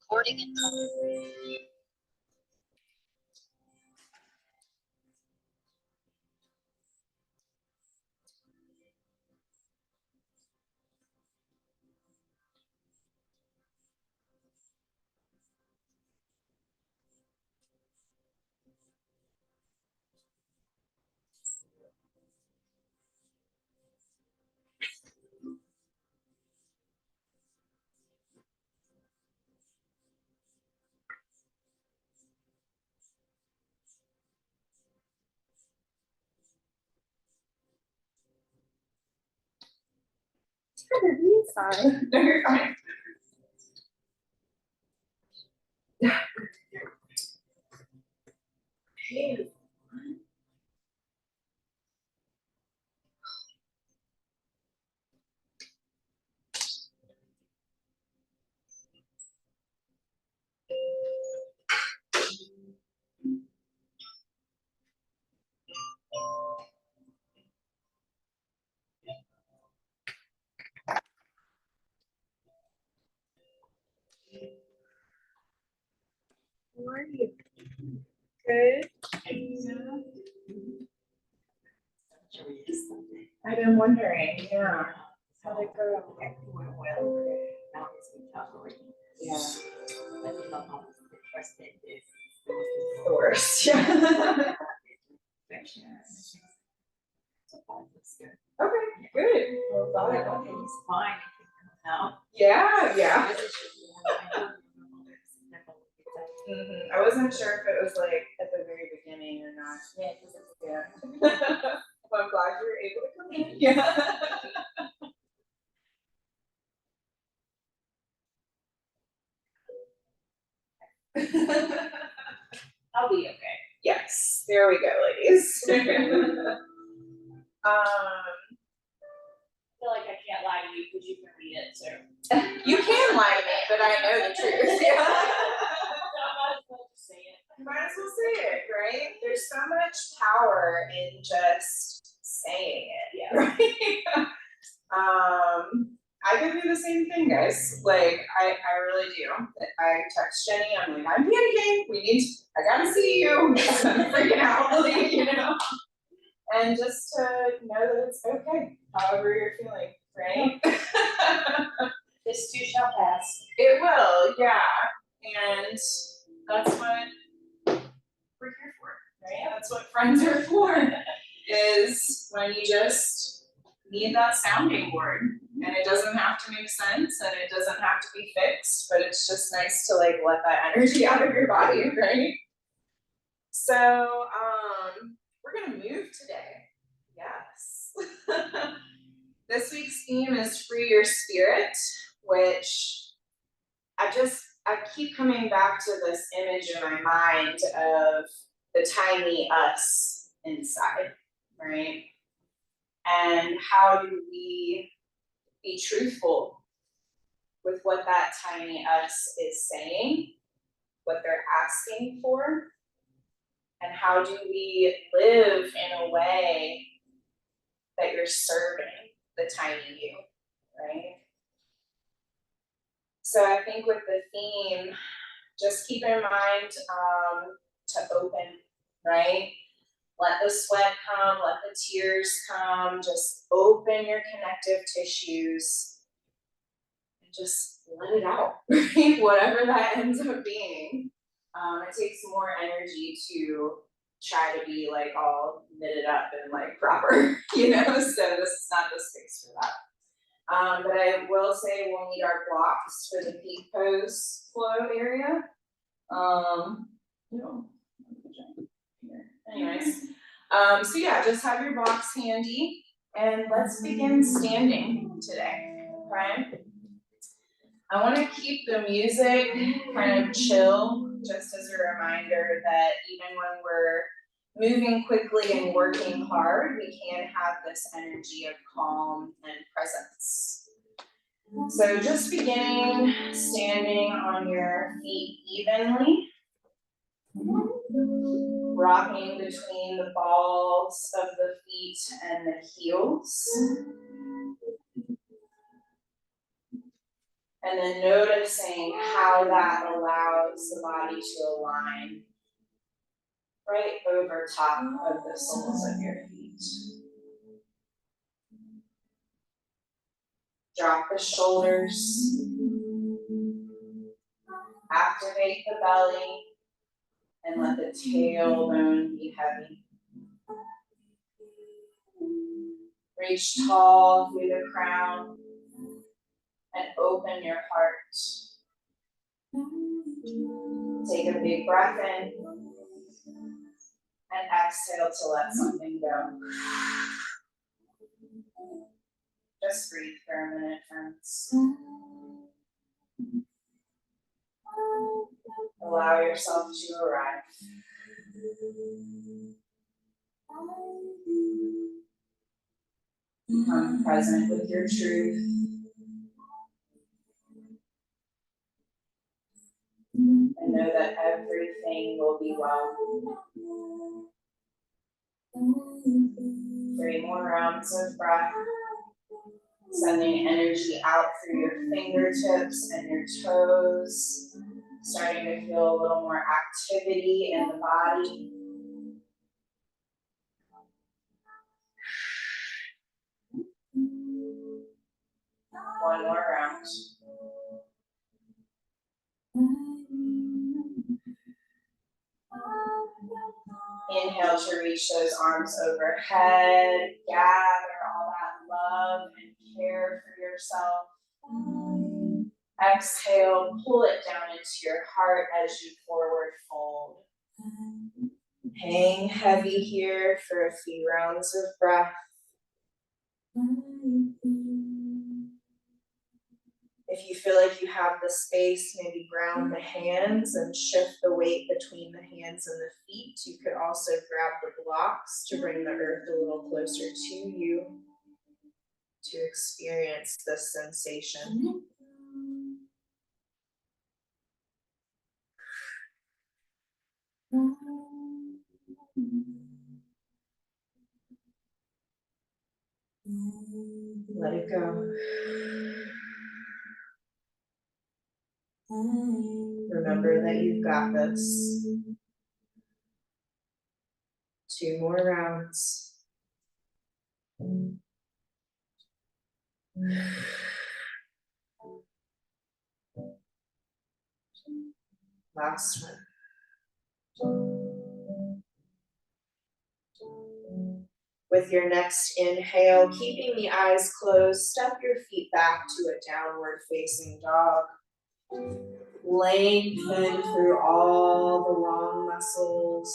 Recording in progress. It's fine. No, you're fine. How are you? Good. I've been wondering, yeah. How'd it go? Well, now it's been tougher. Yeah. But you know how interested is The worst. Yeah. Okay, good. Well, glad. Okay, he's fine. Now. Yeah, yeah. I wasn't sure if it was like at the very beginning or not. Yeah, because it's Yeah. Well, I'm glad you were able to come in. Yeah. I'll be okay. Yes, there we go, ladies. I feel like I can't lie to you because you can read it, so. You can lie to me, but I know the truth. Yeah. You might as well say it, right? There's so much power in just saying it. Yeah. Right? I go through the same thing, guys. Like, I really do. I text Jenny, I'm like, I'm panicking. I gotta see you. I'm freaking out, like, you know? And just to know that it's okay, however you're feeling, right? This too shall pass. It will, yeah. And that's what we're here for, right? That's what friends are for, is when you just need that sounding board. And it doesn't have to make sense and it doesn't have to be fixed, but it's just nice to like let that energy out of your body, right? So we're gonna move today. Yes. This week's theme is Free Your Spirit, which I keep coming back to this image in my mind of the tiny us inside, right? And how do we be truthful with what that tiny us is saying, what they're asking for, and how do we live in a way that you're serving the tiny you, right? So I think with the theme, just keep in mind to open, right? Let the sweat come, let the tears come, just open your connective tissues and just let it out, right? Whatever that ends up being. It takes more energy to try to be like all knitted up and like proper, you know? So this is not the space for that. But I will say we'll need our blocks for the peak pose flow area. You know, here. Anyways, so yeah, just have your blocks handy and let's begin standing today, okay? I want to keep the music kind of chill, just as a reminder that even when we're moving quickly and working hard, we can have this energy of calm and presence. So just beginning standing on your feet evenly, rocking between the balls of the feet and the heels. And then noticing how that allows the body to align right over top of the soles of your feet. Drop the shoulders. Activate the belly. And let the tailbone be heavy. Reach tall through the crown and open your heart. Take a big breath in and exhale to let something go. Just breathe for a minute, friends. Allow yourself to arrive. Become present with your truth. And know that everything will be well. 3 more rounds of breath. Sending energy out through your fingertips and your toes. Starting to feel a little more activity in the body. One more round. Inhale to reach those arms overhead. Gather all that love and care for yourself. Exhale, pull it down into your heart as you forward fold. Hang heavy here for a few rounds of breath. If you feel like you have the space, maybe ground the hands and shift the weight between the hands and the feet. You could also grab the blocks to bring the earth a little closer to you to experience this sensation. Let it go. Remember that you've got this. 2 more rounds. Last one. With your next inhale, keeping the eyes closed, step your feet back to a downward facing dog. Lengthen through all the long muscles.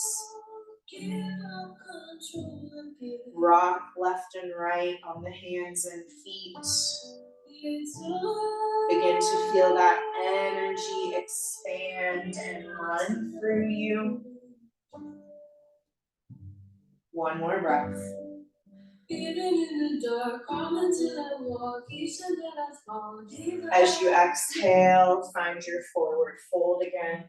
Rock left and right on the hands and feet. Begin to feel that energy expand and run through you. One more breath. As you exhale, find your forward fold again.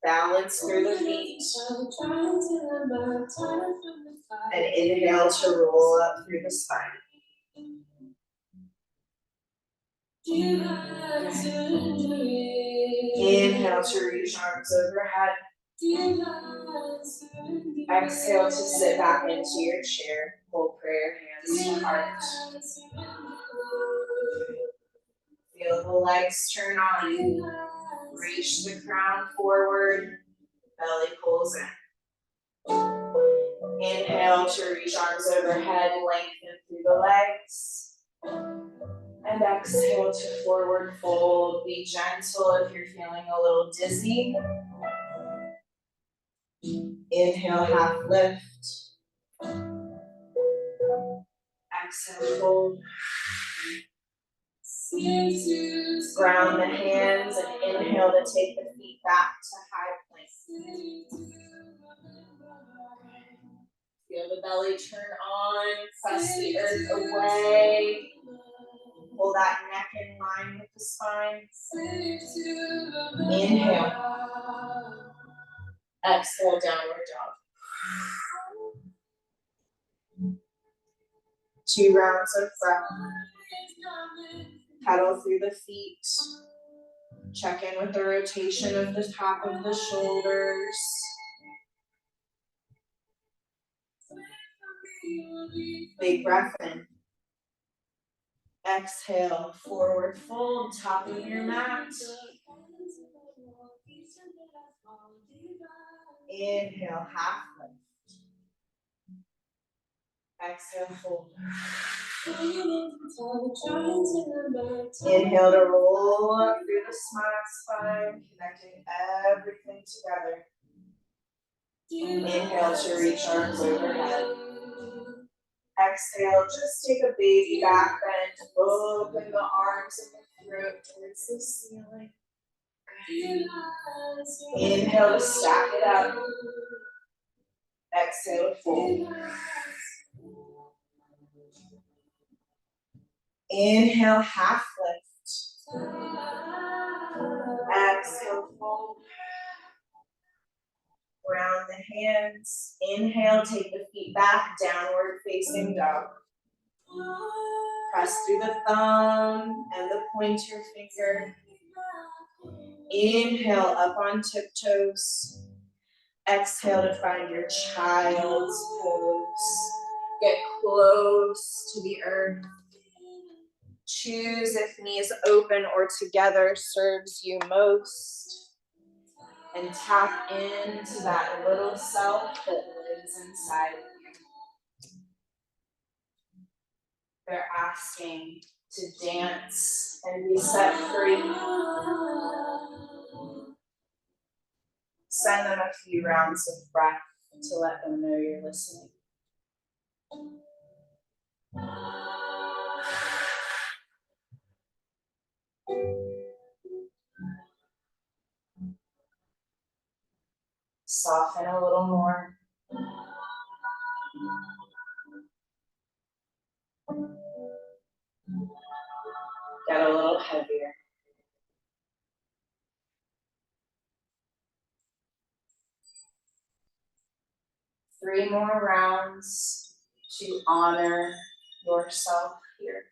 Balance through the feet. And inhale to roll up through the spine. Inhale to reach arms overhead. Exhale to sit back into your chair. Pull prayer hands to heart. Feel the legs turn on. Reach the crown forward. Belly pulls in. Inhale to reach arms overhead. Lengthen through the legs. And exhale to forward fold. Be gentle if you're feeling a little dizzy. Inhale, half lift. Exhale, fold. Ground the hands and inhale to take the feet back to high plank. Feel the belly turn on, press the earth away. Pull that neck in line with the spine. Inhale. Exhale, downward dog. 2 rounds of breath. Pedal through the feet. Check in with the rotation of the top of the shoulders. Big breath in. Exhale, forward fold, top of your mat. Inhale, half lift. Exhale, fold. Inhale to roll up through the spine, connecting everything together. Inhale to reach arms overhead. Exhale, just take a baby back bend. Open the arms and the throat towards the ceiling. Inhale to stack it up. Exhale to fold. Inhale, half lift. Exhale, fold. Round the hands. Inhale, take the feet back, downward facing dog. Press through the thumb and the pointer finger. Inhale, up on tiptoes. Exhale to find your child's pose. Get close to the earth. Choose if knees open or together serves you most. And tap into that little self that lives inside of you. They're asking to dance and be set free. Send them a few rounds of breath to let them know you're listening. Soften a little more. Get a little heavier. Three more rounds to honor yourself here.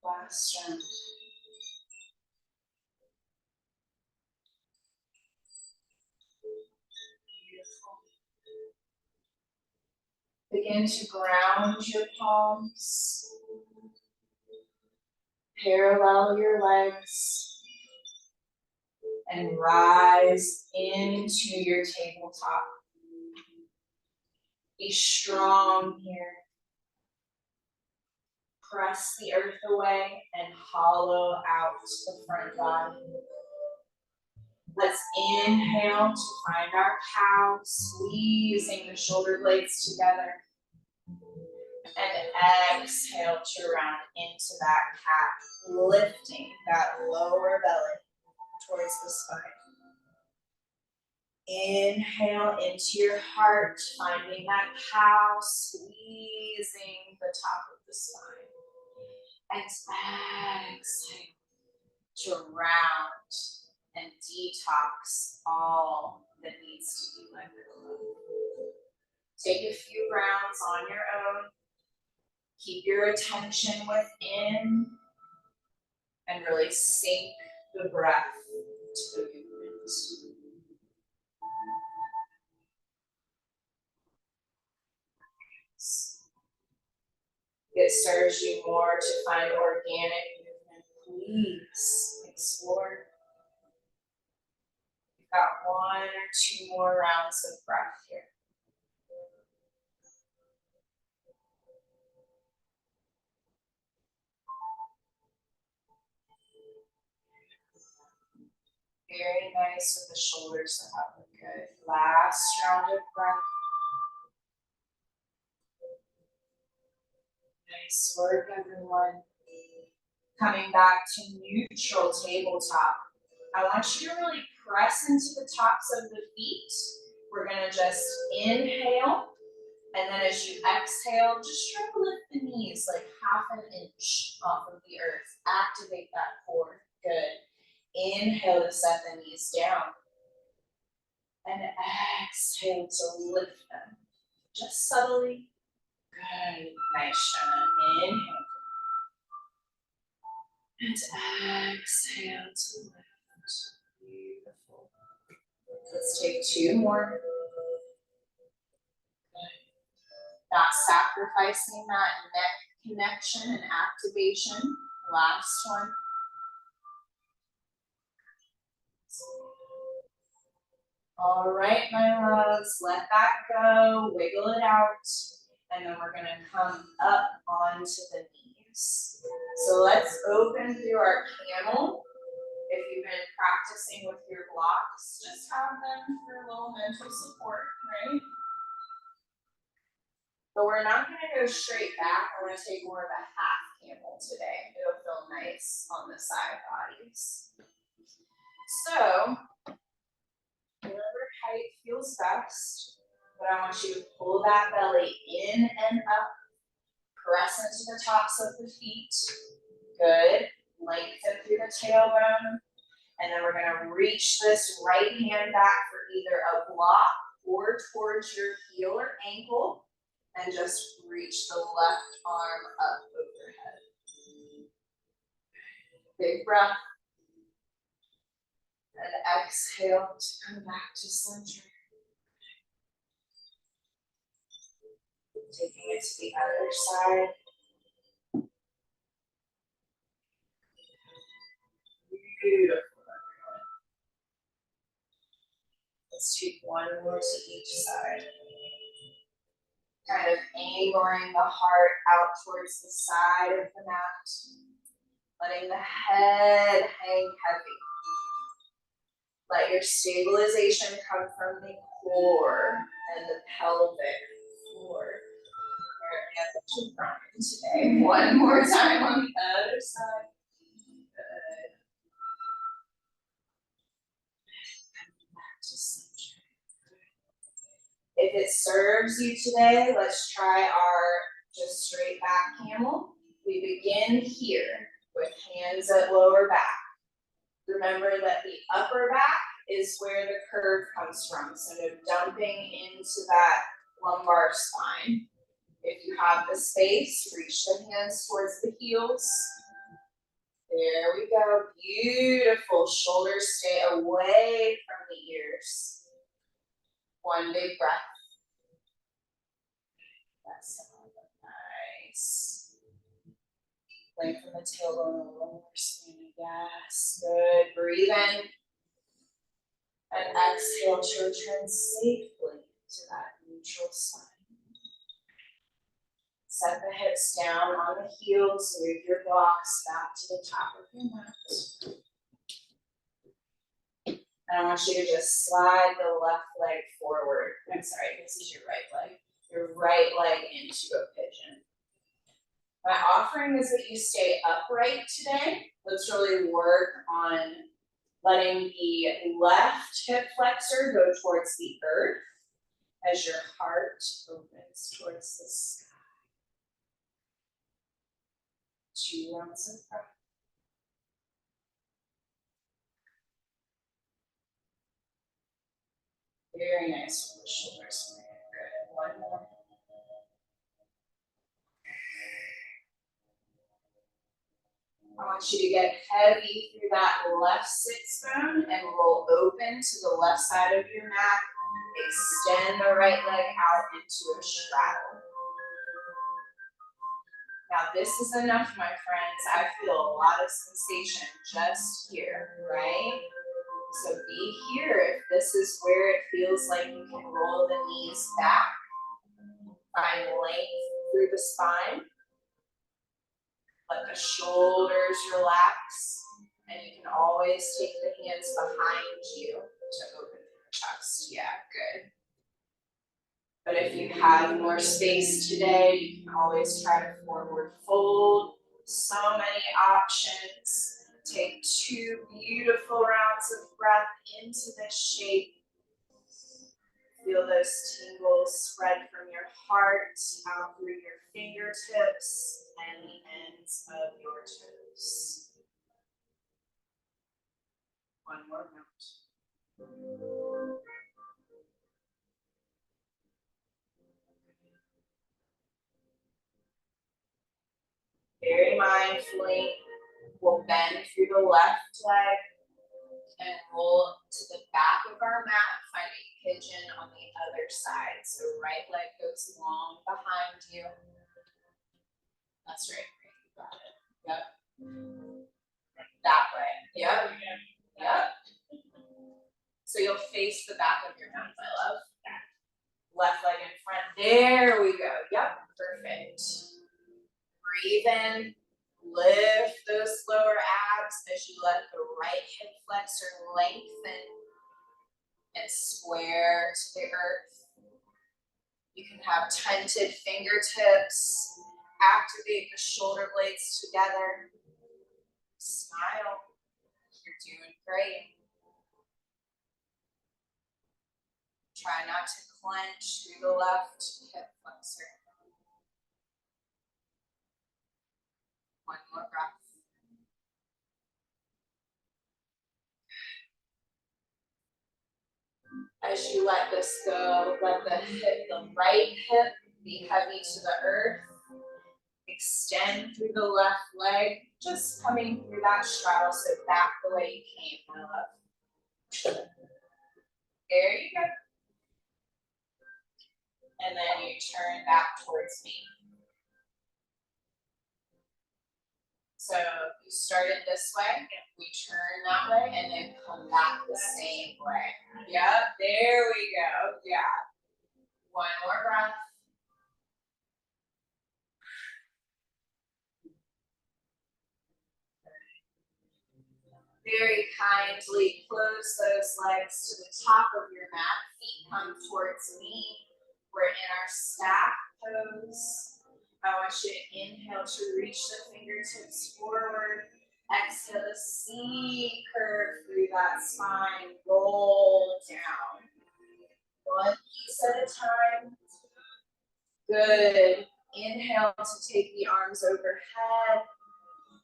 Last round. Beautiful. Begin to ground your palms. Parallel your legs. And rise into your tabletop. Be strong here. Press the earth away and hollow out the front body. Let's inhale to find our cow, squeezing the shoulder blades together. And exhale to round into that cat, lifting that lower belly towards the spine. Inhale into your heart, finding that cow, squeezing the top of the spine. And exhale to round and detox all that needs to be let go. Take a few rounds on your own. Keep your attention within and really sink the breath to the movement. If it serves you more to find organic movement, please explore. We've got 1 or 2 more rounds of breath here. Very nice with the shoulders up. Good. Last round of breath. Nice work, everyone. Coming back to neutral tabletop. I want you to really press into the tops of the feet. We're gonna just inhale And then as you exhale, just try to lift the knees like half an inch off of the earth. Activate that core. Good. Inhale to set the knees down. And exhale to lift them. Just subtly. Good. Nice, Jenna. Inhale. And exhale to lift. Beautiful. Let's take two more. Not sacrificing that neck connection and activation. Last one. All right, my loves, let that go, wiggle it out, and then we're gonna come up onto the knees. So let's open through our camel. If you've been practicing with your blocks, just have them for a little mental support, right? But we're not gonna go straight back. We're gonna take more of a half camel today. It'll feel nice on the side bodies. So, whatever height feels best, but I want you to pull that belly in and up. Press into the tops of the feet. Good. Lengthen through the tailbone. And then we're gonna reach this right hand back for either a block or towards your heel or ankle. And just reach the left arm up overhead. Big breath. And exhale to come back to center. Taking it to the other side. Beautiful. Let's take one more to each side. Kind of angling the heart out towards the side of the mat. Letting the head hang heavy. Let your stabilization come from the core and the pelvic floor. Today. One more time on the other side. Good. Back to center. If it serves you today, let's try our just straight back camel. We begin here with hands at lower back. Remember that the upper back is where the curve comes from, so no dumping into that lumbar spine. If you have the space, reach the hands towards the heels. There we go. Beautiful. Shoulders stay away from the ears. One big breath. That's nice. Lengthen the tailbone a little more. Yes. Good. Breathe in. And exhale to return safely to that neutral spine. Set the hips down on the heels, move your blocks back to the top of your mat. And I want you to just slide the left leg forward. I'm sorry, this is your right leg. Your right leg into a pigeon. My offering is that you stay upright today. Let's really work on letting the left hip flexor go towards the earth as your heart opens towards the sky. 2 rounds of breath. Very nice from the shoulders. Good. One more. I want you to get heavy through that left sits bone and roll open to the left side of your mat. Extend the right leg out into a straddle. Now this is enough, my friends. I feel a lot of sensation just here, right? So be here if this is where it feels like you can roll the knees back. Find length through the spine. Let the shoulders relax. And you can always take the hands behind you to open your chest. Yeah, good. But if you have more space today, you can always try to forward fold. So many options. Take 2 beautiful rounds of breath into this shape. Feel those tingles spread from your heart out through your fingertips and the ends of your toes. One more round. Very mindfully, we'll bend through the left leg and roll to the back of our mat, finding pigeon on the other side. So right leg goes long behind you. That's right, you got it. Yep. That way. Yep. Yep. So you'll face the back of your mat, my love. Left leg in front. There we go. Yep. Perfect. Breathe in. Lift those lower abs as you let the right hip flexor lengthen and square to the earth. You can have tented fingertips. Activate the shoulder blades together. Smile. You're doing great. Try not to clench through the left hip flexor. One more breath. As you let this go, let the right hip be heavy to the earth. Extend through the left leg, just coming through that straddle, so back the way you came, my love. There you go. And then you turn back towards me. So you started this way, we turn that way, and then come back the same way. Yep, there we go, yeah. One more breath. Very kindly close those legs to the top of your mat. Feet come towards me. We're in our stack pose. I want you to inhale to reach the fingertips forward. Exhale to C curve through that spine. Roll down. One piece at a time. Good. Inhale to take the arms overhead.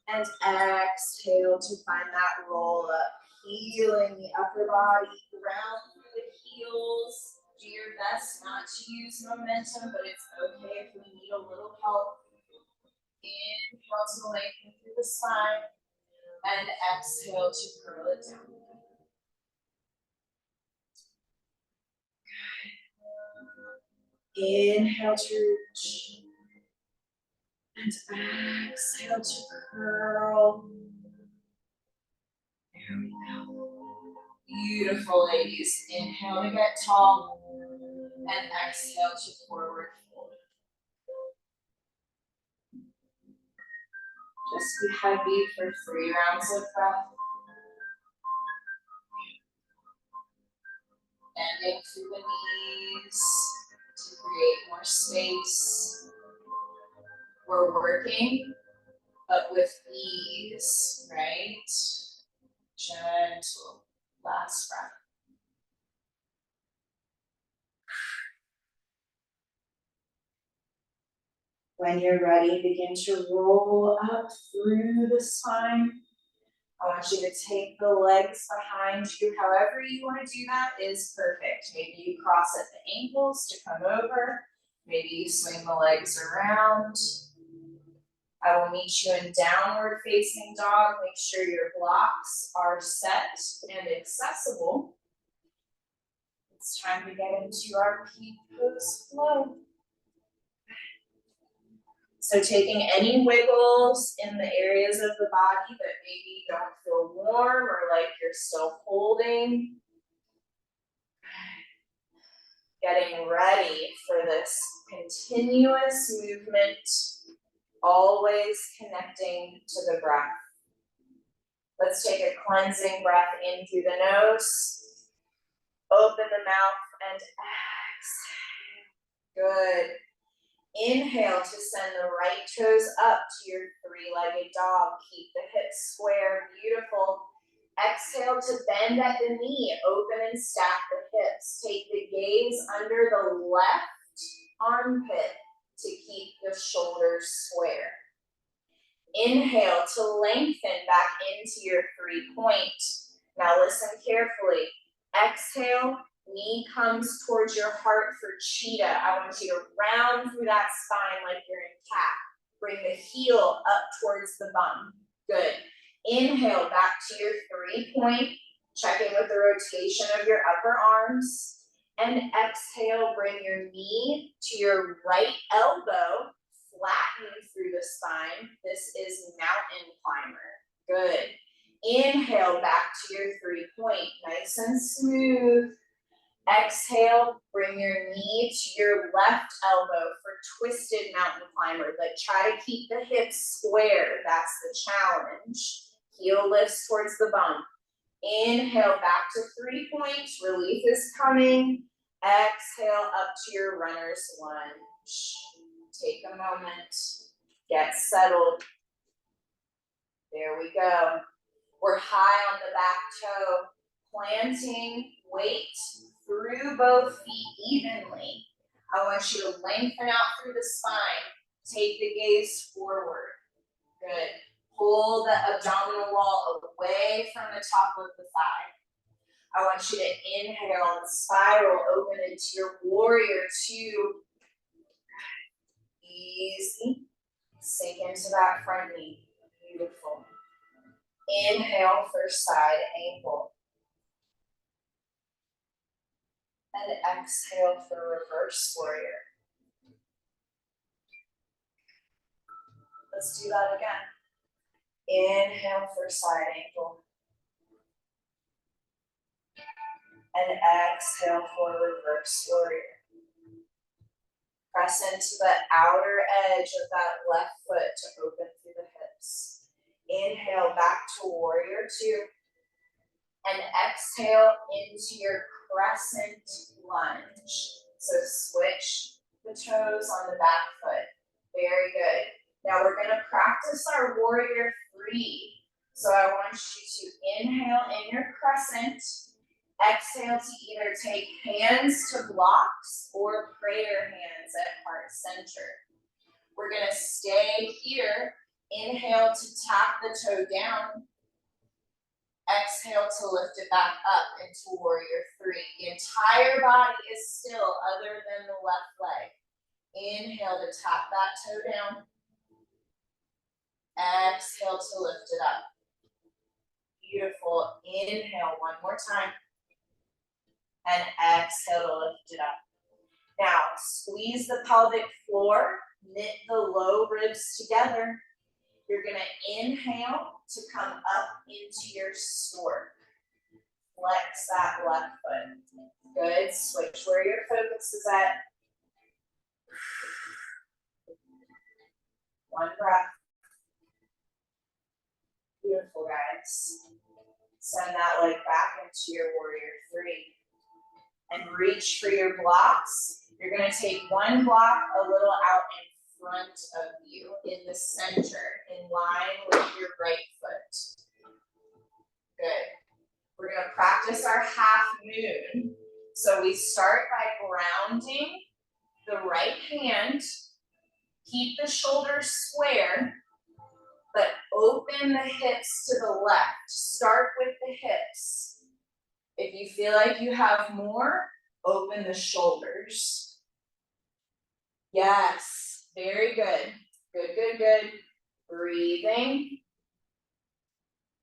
And exhale to find that roll up. Healing the upper body, ground through the heels. Do your best not to use momentum, but it's okay if we need a little help. Inhale to lengthen through the spine. And exhale to curl it down. Inhale to reach. And exhale to curl. There we go. Beautiful, ladies. Inhale to get tall. And exhale to forward fold. Just be heavy for 3 rounds of breath. Bending through the knees to create more space. We're working, but with ease, right? Gentle. Last breath. When you're ready, begin to roll up through the spine. I want you to take the legs behind you. However you want to do that is perfect. Maybe you cross at the ankles to come over. Maybe you swing the legs around. I will meet you in downward facing dog. Make sure your blocks are set and accessible. It's time to get into our peak pose flow. So taking any wiggles in the areas of the body that maybe don't feel warm or like you're still holding. Getting ready for this continuous movement, always connecting to the breath. Let's take a cleansing breath in through the nose. Open the mouth and exhale. Good. Inhale to send the right toes up to your 3-legged dog. Keep the hips square, beautiful. Exhale to bend at the knee, open and stack the hips. Take the gaze under the left armpit to keep the shoulders square. Inhale to lengthen back into your 3-point. Now listen carefully. Exhale, knee comes towards your heart for cheetah. I want you to round through that spine like you're in cat. Bring the heel up towards the bum. Good. Inhale back to your 3-point. Check in with the rotation of your upper arms. And exhale, bring your knee to your right elbow. Flatten through the spine. This is mountain climber. Good. Inhale back to your 3-point. Nice and smooth. Exhale, bring your knee to your left elbow for twisted mountain climber, but try to keep the hips square. That's the challenge. Heel lifts towards the bum. Inhale back to 3 points. Relief is coming. Exhale up to your runner's lunge. Take a moment. Get settled. There we go. We're high on the back toe. Planting weight through both feet evenly. I want you to lengthen out through the spine. Take the gaze forward. Good. Pull the abdominal wall away from the top of the thigh. I want you to inhale and spiral open into your warrior 2. Easy. Sink into that front knee. Beautiful. Inhale for side ankle. And exhale for reverse warrior. Let's do that again. Inhale for side ankle. And exhale for reverse warrior. Press into the outer edge of that left foot to open through the hips. Inhale back to warrior 2. And exhale into your crescent lunge. So switch the toes on the back foot. Very good. Now we're going to practice our warrior 3. So I want you to inhale in your crescent. Exhale to either take hands to blocks or prayer hands at heart center. We're going to stay here. Inhale to tap the toe down. Exhale to lift it back up into warrior 3. The entire body is still other than the left leg. Inhale to tap that toe down. Exhale to lift it up. Beautiful. Inhale one more time. And exhale to lift it up. Now, squeeze the pelvic floor. Knit the low ribs together. You're going to inhale to come up into your stork. Flex that left foot. Good. Switch where your focus is at. One breath. Beautiful, guys. Send that leg back into your warrior 3. And reach for your blocks. You're going to take one block a little out in front of you, in the center, in line with your right foot. Good. We're going to practice our half moon. So we start by grounding the right hand. Keep the shoulders square, but open the hips to the left. Start with the hips. If you feel like you have more, open the shoulders. Yes, very good. Good, good, good. Breathing.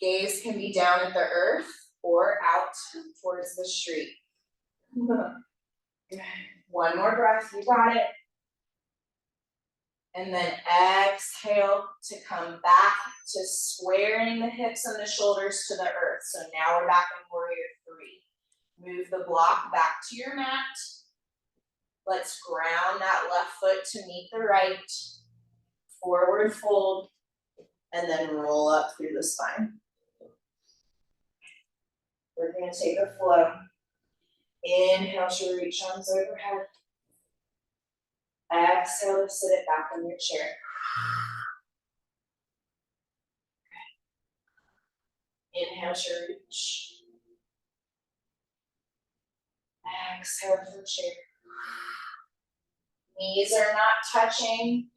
Gaze can be down at the earth or out towards the street. One more breath, you got it. And then exhale to come back to squaring the hips and the shoulders to the earth. So now we're back in warrior 3. Move the block back to your mat. Let's ground that left foot to meet the right. Forward fold. And then roll up through the spine. We're going to take a flow. Inhale to reach arms overhead. Exhale to sit it back in your chair. Inhale to reach. Exhale for chair. Knees are not touching.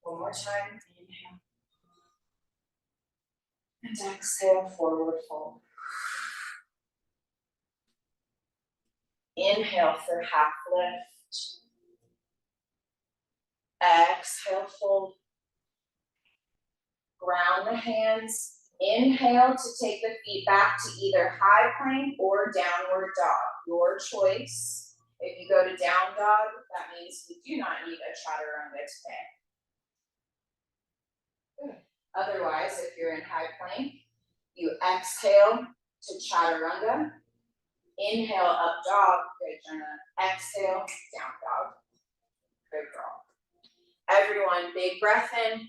One more time, inhale. And exhale, forward fold. Inhale for half lift. Exhale, fold. Ground the hands. Inhale to take the feet back to either high plank or downward dog. Your choice. If you go to down dog, that means you do not need a chaturanga today. Good. Otherwise, if you're in high plank, you exhale to chaturanga. Inhale, up dog. Good, Jenna. Exhale, down dog. Good girl. Everyone, big breath in.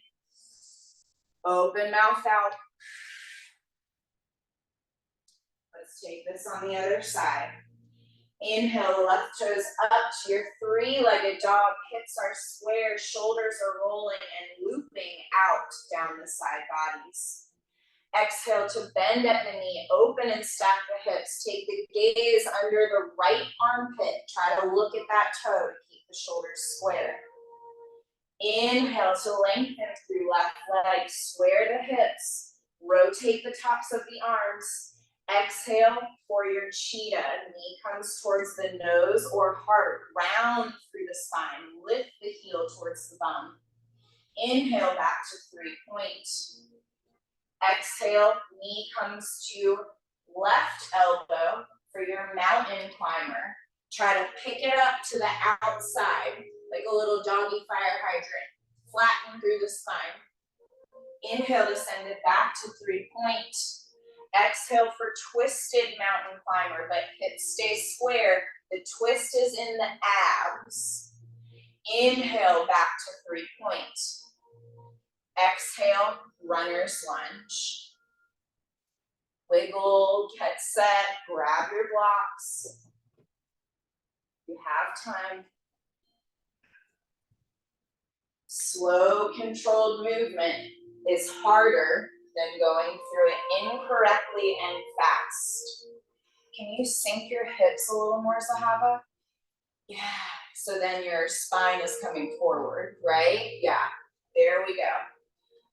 Open mouth out. Let's take this on the other side. Inhale, left toes up to your three-legged dog. Hips are square, shoulders are rolling and looping out down the side bodies. Exhale to bend at the knee, open and stack the hips. Take the gaze under the right armpit. Try to look at that toe to keep the shoulders square. Inhale to lengthen through left leg, square the hips, rotate the tops of the arms. Exhale for your cheetah. Knee comes towards the nose or heart, round through the spine. Lift the heel towards the bum. Inhale back to 3-point. Exhale, knee comes to left elbow for your mountain climber. Try to pick it up to the outside, like a little doggy fire hydrant. Flatten through the spine. Inhale to send it back to 3-point. Exhale for twisted mountain climber, but hips stay square. The twist is in the abs. Inhale back to 3-point. Exhale, runner's lunge. Wiggle, get set, grab your blocks. You have time. Slow, controlled movement is harder than going through it incorrectly and fast. Can you sink your hips a little more, Zahava? Yeah, so then your spine is coming forward, right? Yeah, there we go.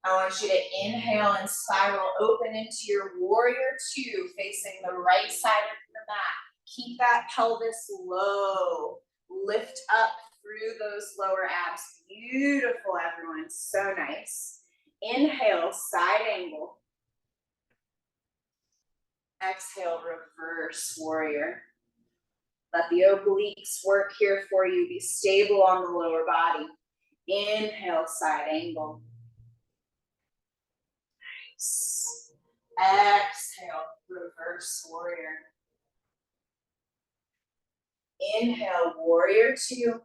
I want you to inhale and spiral open into your warrior two, facing the right side of the mat. Keep that pelvis low. Lift up through those lower abs. Beautiful, everyone. So nice. Inhale, side angle. Exhale, reverse warrior. Let the obliques work here for you. Be stable on the lower body. Inhale, side angle. Nice. Exhale, reverse warrior. Inhale, warrior two.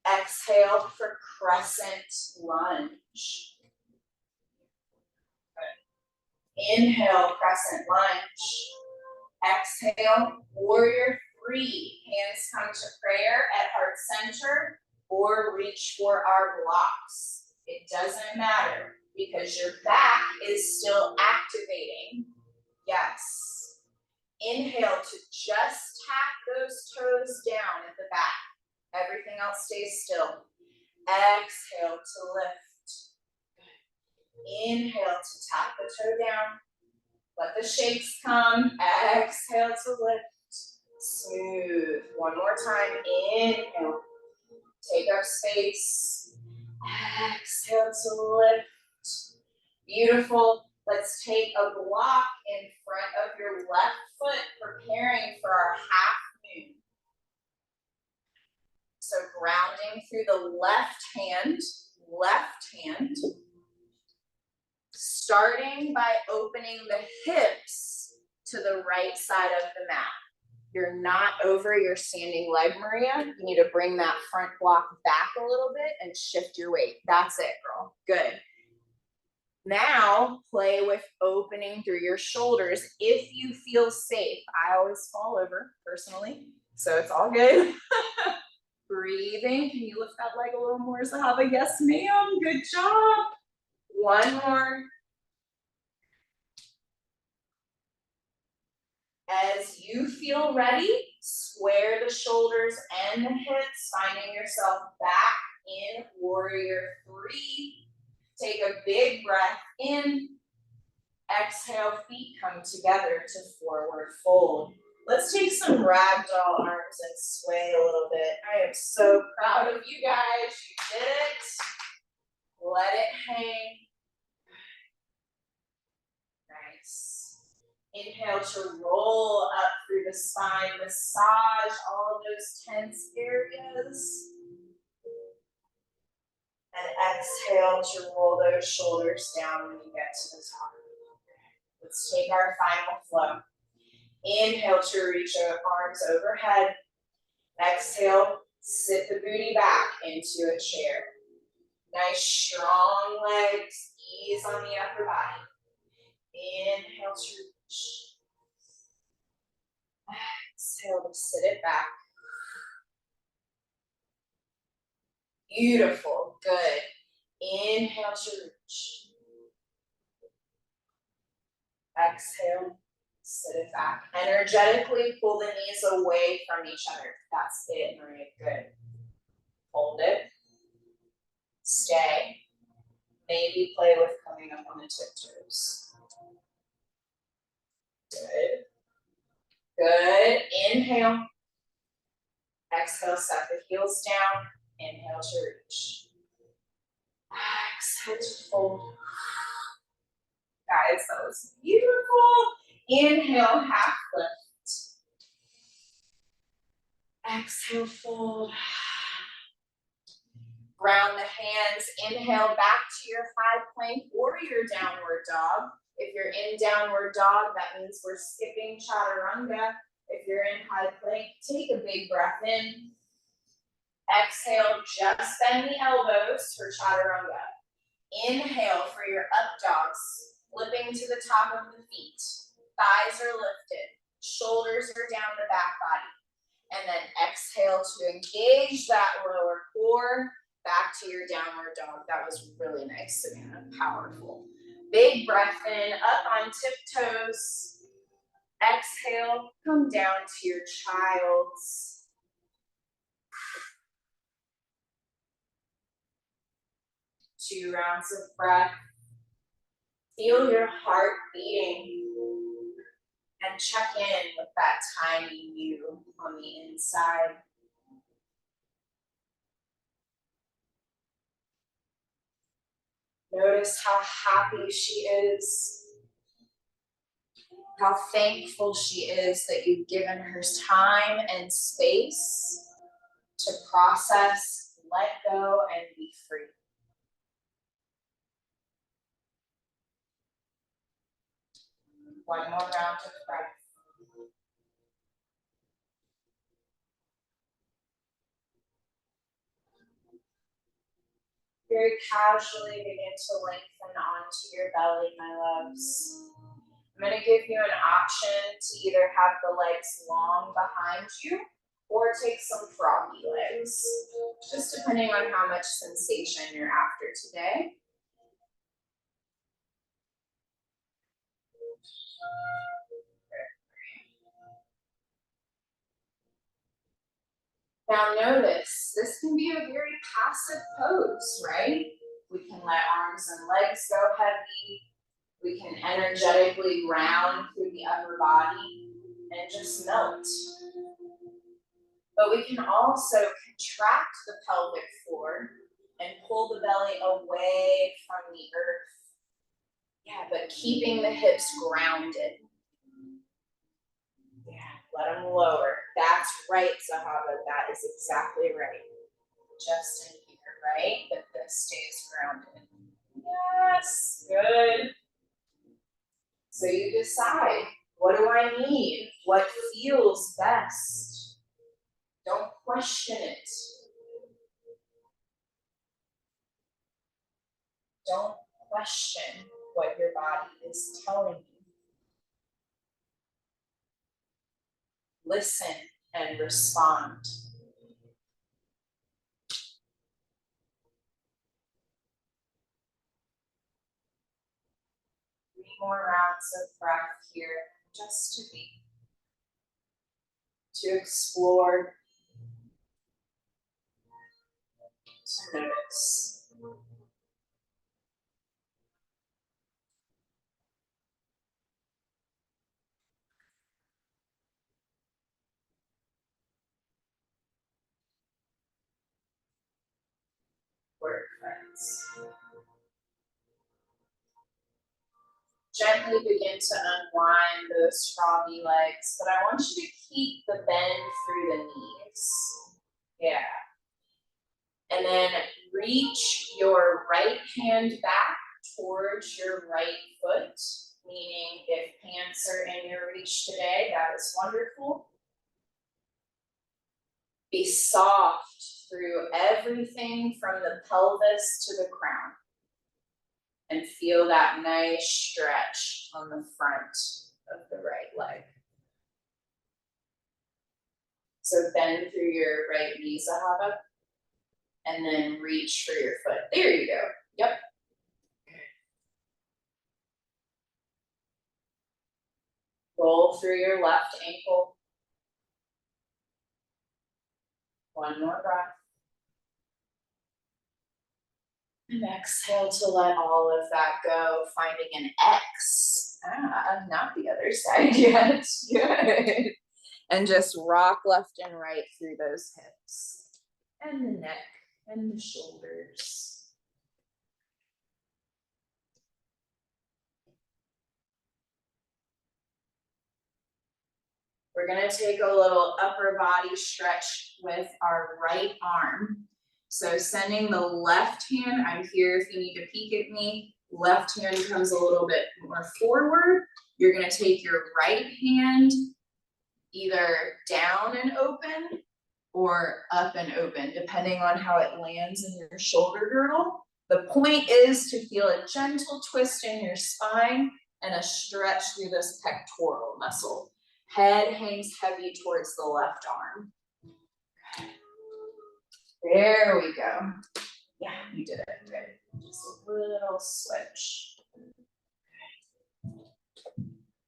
Exhale for crescent lunge. Good. Inhale, crescent lunge. Exhale, warrior three. Hands come to prayer at heart center or reach for our blocks. It doesn't matter because your back is still activating. Yes. Inhale to just tap those toes down at the back. Everything else stays still. Exhale to lift. Inhale to tap the toe down. Let the shakes come. Exhale to lift. Smooth. One more time. Inhale. Take up space. Exhale to lift. Beautiful. Let's take a block in front of your left foot, preparing for our half moon. So grounding through the left hand. Starting by opening the hips to the right side of the mat. You're not over your standing leg, Maria. You need to bring that front block back a little bit and shift your weight. That's it, girl. Good. Now, play with opening through your shoulders if you feel safe. I always fall over, personally, so it's all good. Breathing. Can you lift that leg a little more, Zahava? Yes, ma'am. Good job. One more. As you feel ready, square the shoulders and the hips, finding yourself back in warrior 3. Take a big breath in. Exhale, feet come together to forward fold. Let's take some ragdoll arms and sway a little bit. I am so proud of you guys. You did it. Let it hang. Nice. Inhale to roll up through the spine. Massage all of those tense areas. And exhale to roll those shoulders down when you get to the top. Let's take our final flow. Inhale to reach your arms overhead. Exhale, sit the booty back into a chair. Nice strong legs, ease on the upper body. Inhale to reach. Exhale to sit it back. Beautiful, good. Inhale to reach. Exhale, sit it back. Energetically pull the knees away from each other. That's it, Maria, good. Hold it. Stay. Maybe play with coming up on the tiptoes. Good. Good. Inhale. Exhale, set the heels down. Inhale to reach. Exhale to fold. Guys, that was beautiful. Inhale, half lift. Exhale, fold. Ground the hands. Inhale back to your high plank or your downward dog. If you're in downward dog, that means we're skipping chaturanga. If you're in high plank, take a big breath in. Exhale, just bend the elbows for chaturanga. Inhale for your up dogs, flipping to the top of the feet. Thighs are lifted, shoulders are down the back body. And then exhale to engage that lower core, back to your downward dog. That was really nice, Savannah, powerful. Big breath in, up on tiptoes. Exhale, come down to your child's. 2 rounds of breath. Feel your heart beating and check in with that tiny you on the inside. Notice how happy she is, how thankful she is that you've given her time and space to process, let go, and be free. One more round of breath. Very casually begin to lengthen onto your belly, my loves. I'm going to give you an option to either have the legs long behind you or take some froggy legs, just depending on how much sensation you're after today. Now notice, this can be a very passive pose, right? We can let arms and legs go heavy. We can energetically ground through the upper body and just melt. But we can also contract the pelvic floor and pull the belly away from the earth. Yeah, but keeping the hips grounded. Yeah, let them lower. That's right, Sahaba. That is exactly right. Just in here, right? But this stays grounded. Yes, good. So you decide, what do I need? What feels best? Don't question it. Don't question what your body is telling you. Listen and respond. 3 more rounds of breath here, just to be. to explore, to notice. Work, friends. Gently begin to unwind those froggy legs, but I want you to keep the bend through the knees. Yeah. And then reach your right hand back towards your right foot, meaning if pants are in your reach today, that is wonderful. Be soft through everything from the pelvis to the crown. And feel that nice stretch on the front of the right leg. So bend through your right knee, Hatha, and then reach for your foot. There you go. Yep. Roll through your left ankle. One more breath. And exhale to let all of that go, finding an X. Not the other side yet. Good. And just rock left and right through those hips. And the neck and the shoulders. We're gonna take a little upper body stretch with our right arm. So sending the left hand, I'm here if you need to peek at me. Left hand comes a little bit more forward. You're gonna take your right hand either down and open or up and open, depending on how it lands in your shoulder girdle. The point is to feel a gentle twist in your spine and a stretch through this pectoral muscle. Head hangs heavy towards the left arm. There we go. Yeah, you did it. Good. Just a little switch.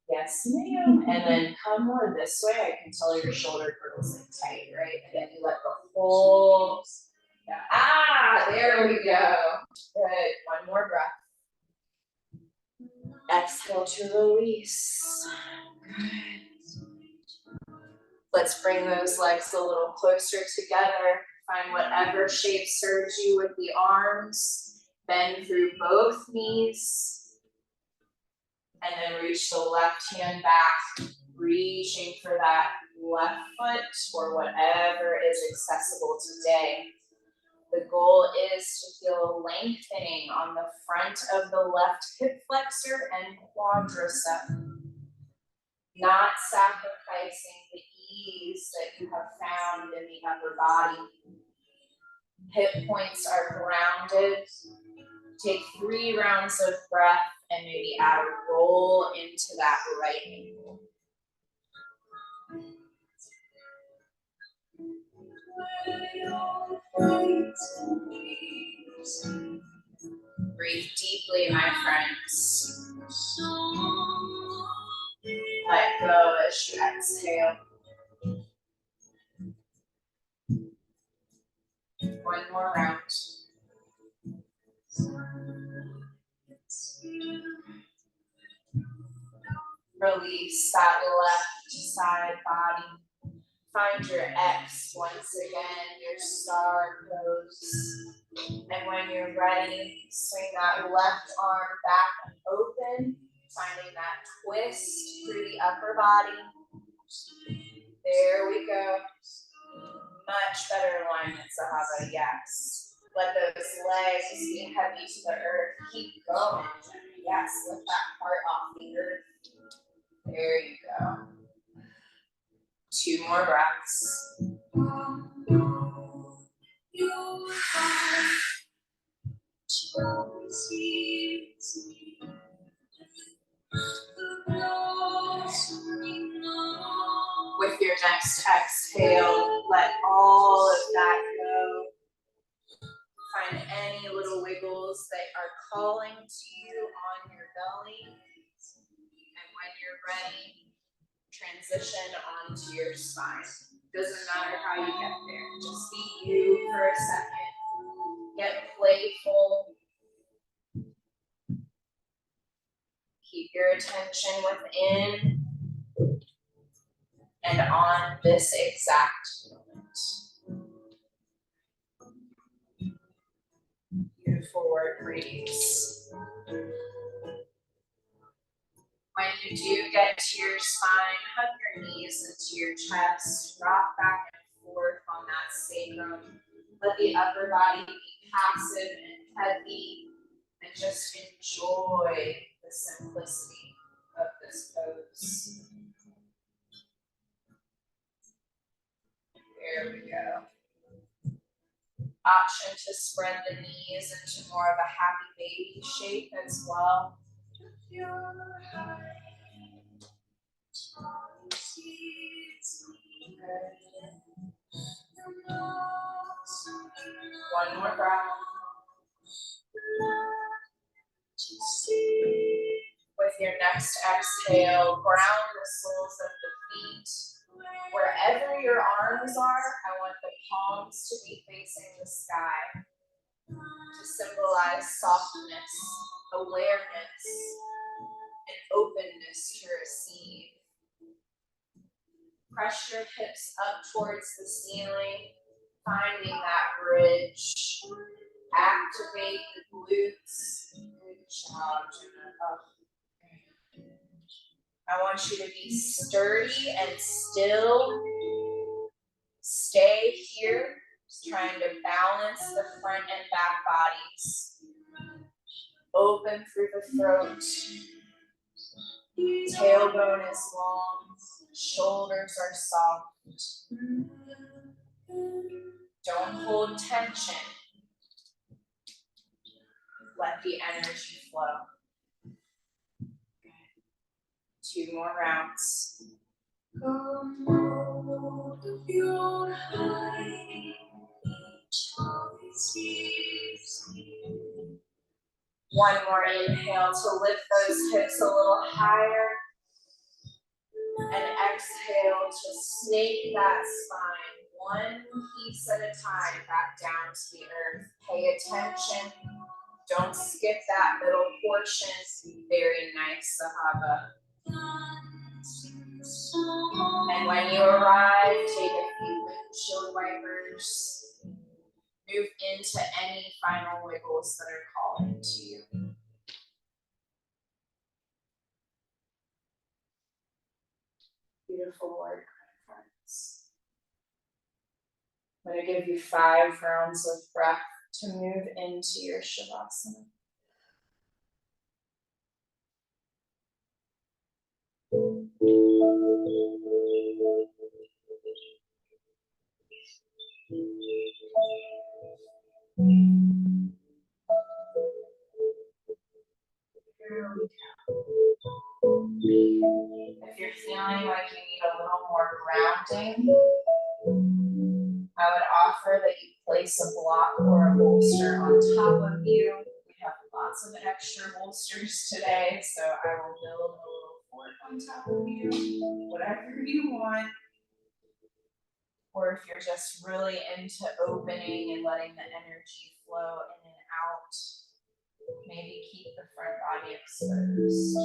Yes, ma'am. And then come more this way. I can tell your shoulder girdle's like tight, right? And then you let the whole. Yeah. There we go. Good. One more breath. Exhale to release. Good. Let's bring those legs a little closer together. Find whatever shape serves you with the arms. Bend through both knees. And then reach the left hand back, reaching for that left foot or whatever is accessible today. The goal is to feel lengthening on the front of the left hip flexor and quadricep. Not sacrificing the ease that you have found in the upper body. Hip points are grounded. Take 3 rounds of breath and maybe add a roll into that right ankle. Breathe deeply, my friends. Let go as you exhale. One more round. Release that left side body. Find your X once again, your star pose. And when you're ready, swing that left arm back and open, finding that twist through the upper body. There we go. Much better alignment, Hatha, yes. Let those legs be heavy to the earth. Keep going. Yes, lift that heart off the earth. There you go. 2 more breaths. With your next exhale, let all of that go. Find any little wiggles that are calling to you on your belly. And when you're ready, transition onto your spine. Doesn't matter how you get there. Just be you for a second. Get playful. Keep your attention within and on this exact moment. Beautiful word breathes. When you do get to your spine, hug your knees into your chest, rock back and forth on that sacrum. Let the upper body be passive and heavy, and just enjoy the simplicity of this pose. There we go. Option to spread the knees into more of a happy baby shape as well. One more breath. With your next exhale, ground the soles of the feet. Wherever your arms are, I want the palms to be facing the sky to symbolize softness, awareness, and openness to receive. Press your hips up towards the ceiling, finding that bridge. Activate the glutes. Good job, Jenna. I want you to be sturdy and still. Stay here, trying to balance the front and back bodies. Open through the throat. Tailbone is long. Shoulders are soft. Don't hold tension. Let the energy flow. Two more rounds. One more inhale to lift those hips a little higher. And exhale to snake that spine, one piece at a time, back down to the earth. Pay attention. Don't skip that middle portion. Very nice, Hatha. And when you arrive, take a few windshield wipers. Move into any final wiggles that are calling to you. Beautiful work, my friends. I'm going to give you 5 rounds of breath to move into your Shavasana. If you're feeling like you need a little more grounding, I would offer that you place a block or a bolster on top of you. We have lots of extra bolsters today, so I will build a little fort on top of you, whatever you want. Or if you're just really into opening and letting the energy flow in and out, maybe keep the front body exposed.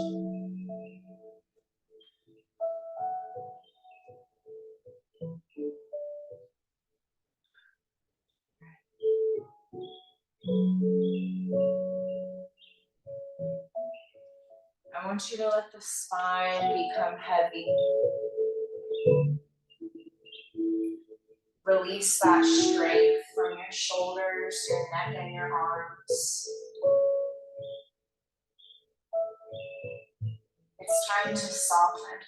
I want you to let the spine become heavy. Release that strength from your shoulders, your neck, and your arms. It's time to soften.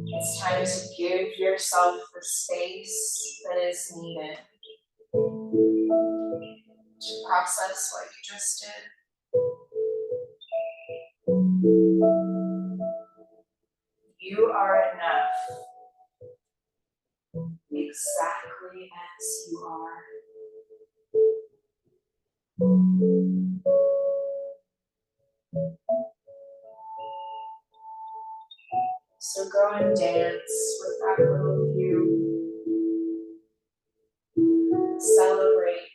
It's time to give yourself the space that is needed to process what you just did. You are enough, exactly as you are. So go and dance with that little view. Celebrate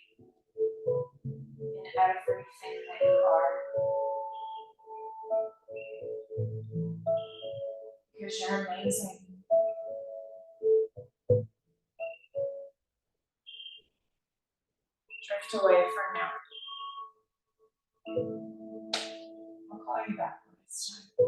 in everything that you are. Because you're amazing. Drift away for now. I'll call you back when it's time.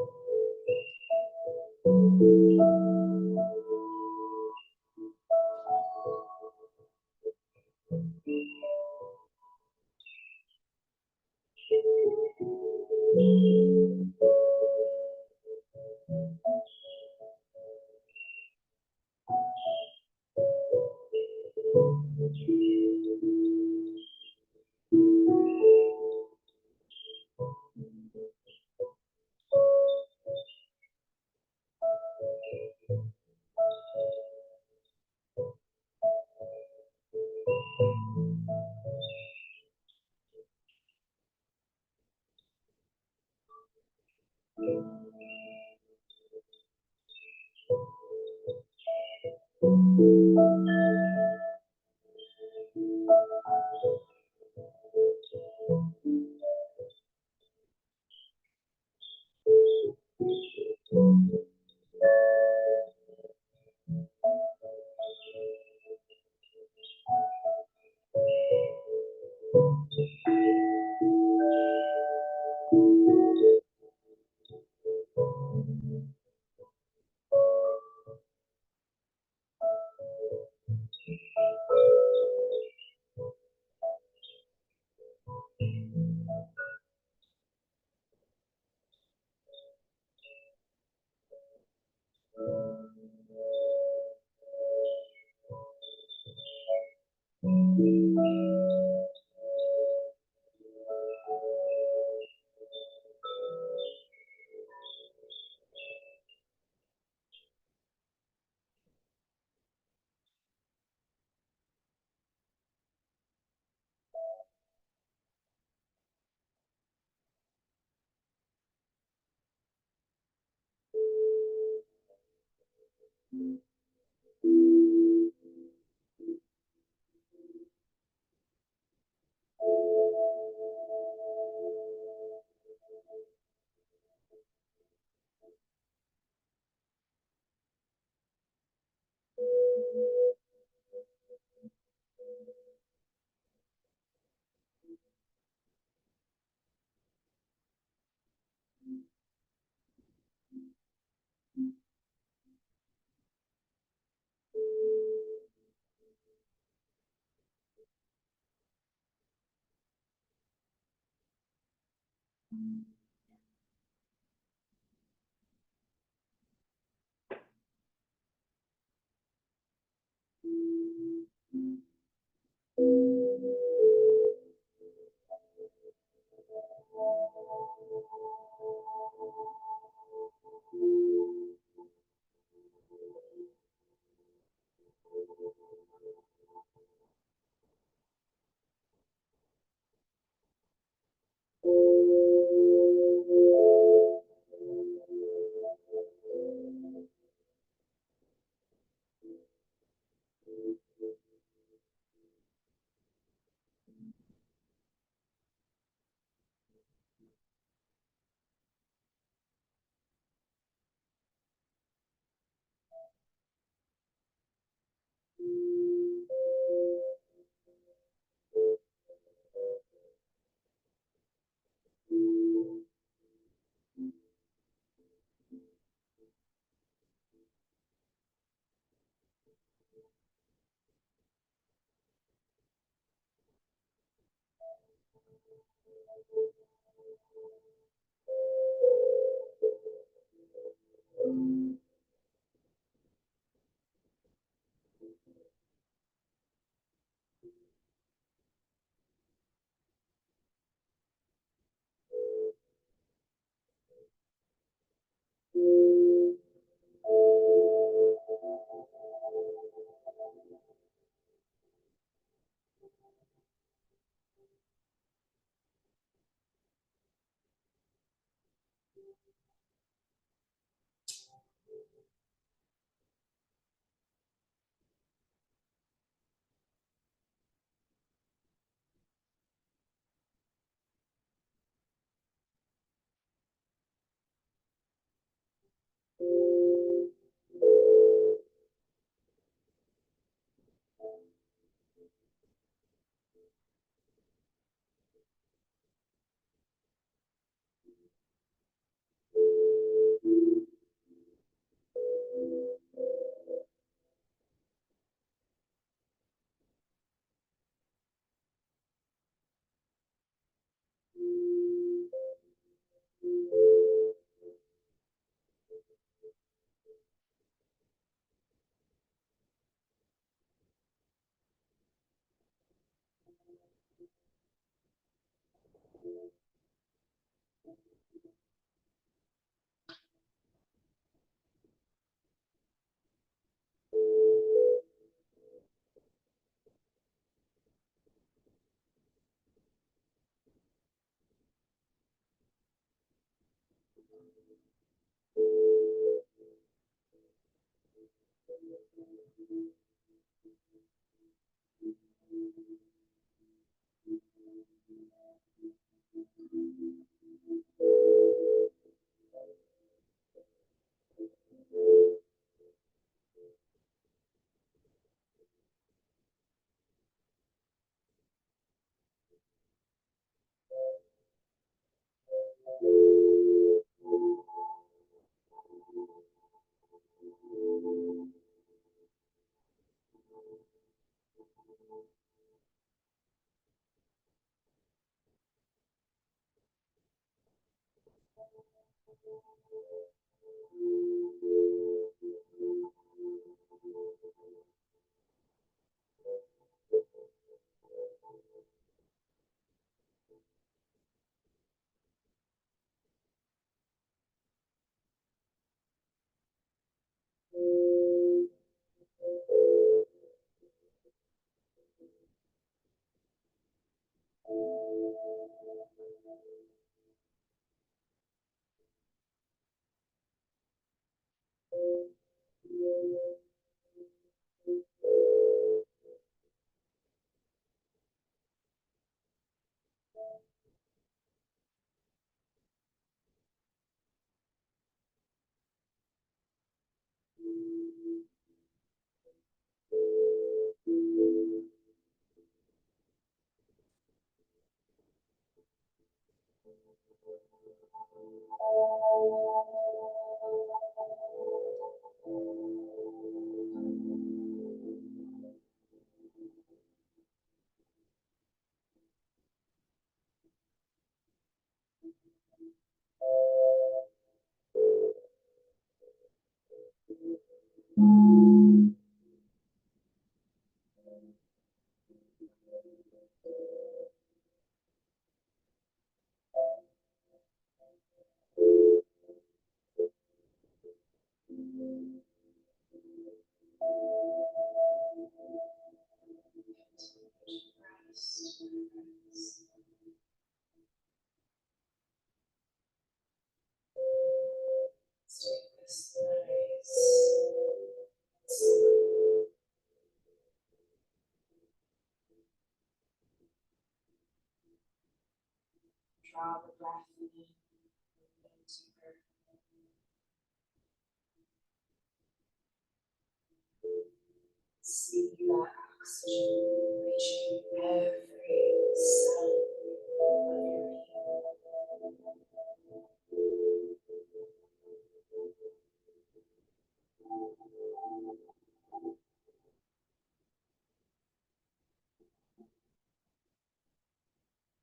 Take this nice. Draw the breath in deeper. See that oxygen reaching every cell of your being.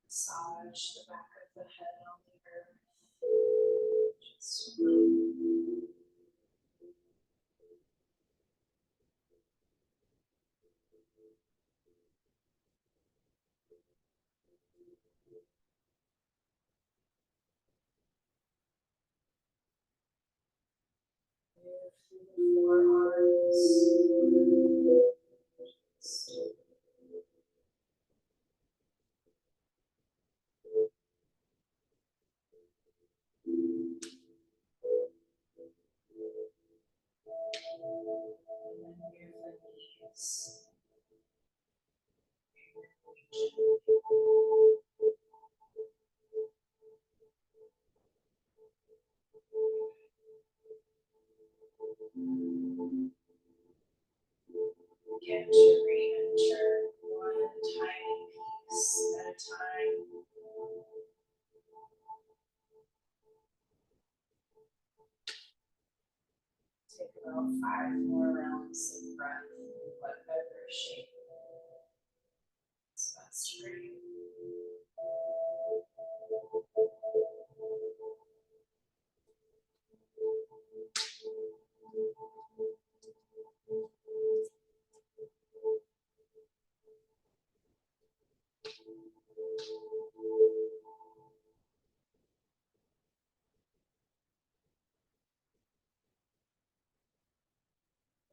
Massage the back of the head on the earth. Just move through the forearms. And then move the knees. Begin to re-enter one tiny piece at a time. Take about 5 more rounds of breath, whatever shape is best for you.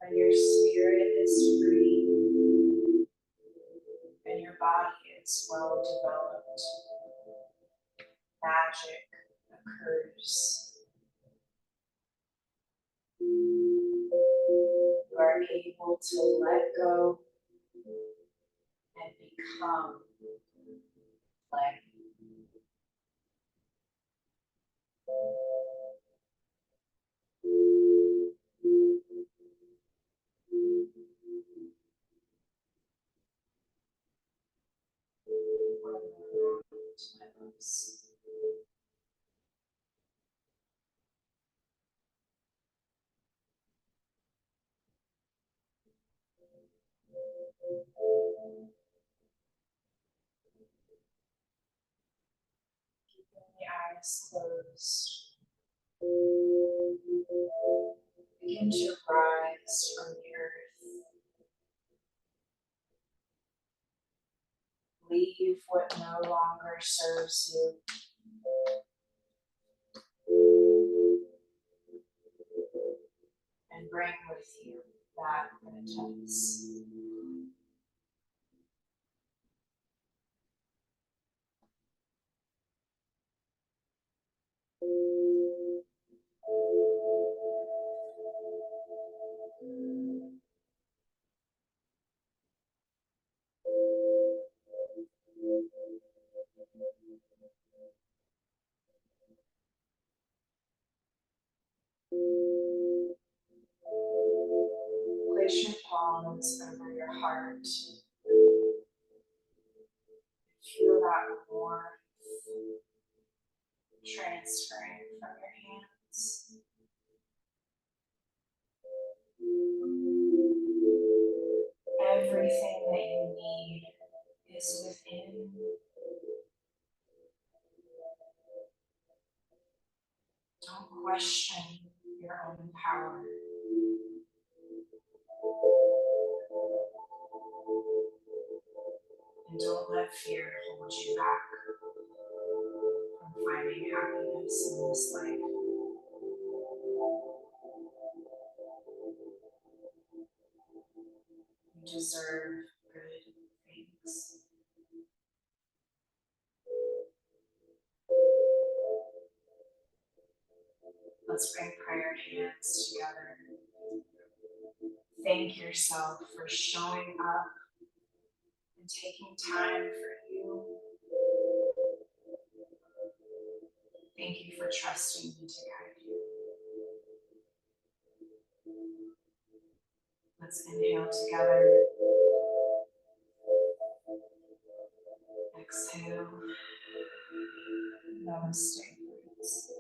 When your spirit is free and your body is well developed, magic occurs. You are are able to let go and become play. Keeping the eyes closed. Begin to rise from the earth. Leave what no longer serves you. And bring with you that does. Place your palms over your heart. Feel that warmth transferring from your hands. Everything that you need is within. Don't question your own power. And don't let fear hold you back from finding happiness in this life. You deserve good things. Let's bring prayer hands together. Thank yourself for showing up and taking time for you. Thank you for trusting me to guide you. Let's inhale together. Exhale. Namaste, friends.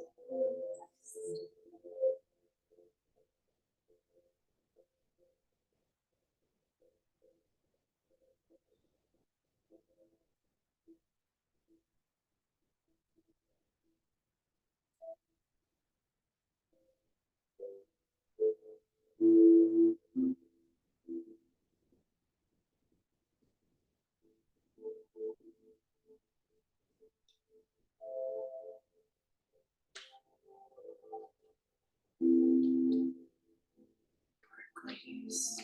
Greetings.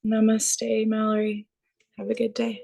Namaste, Mallory. Have a good day.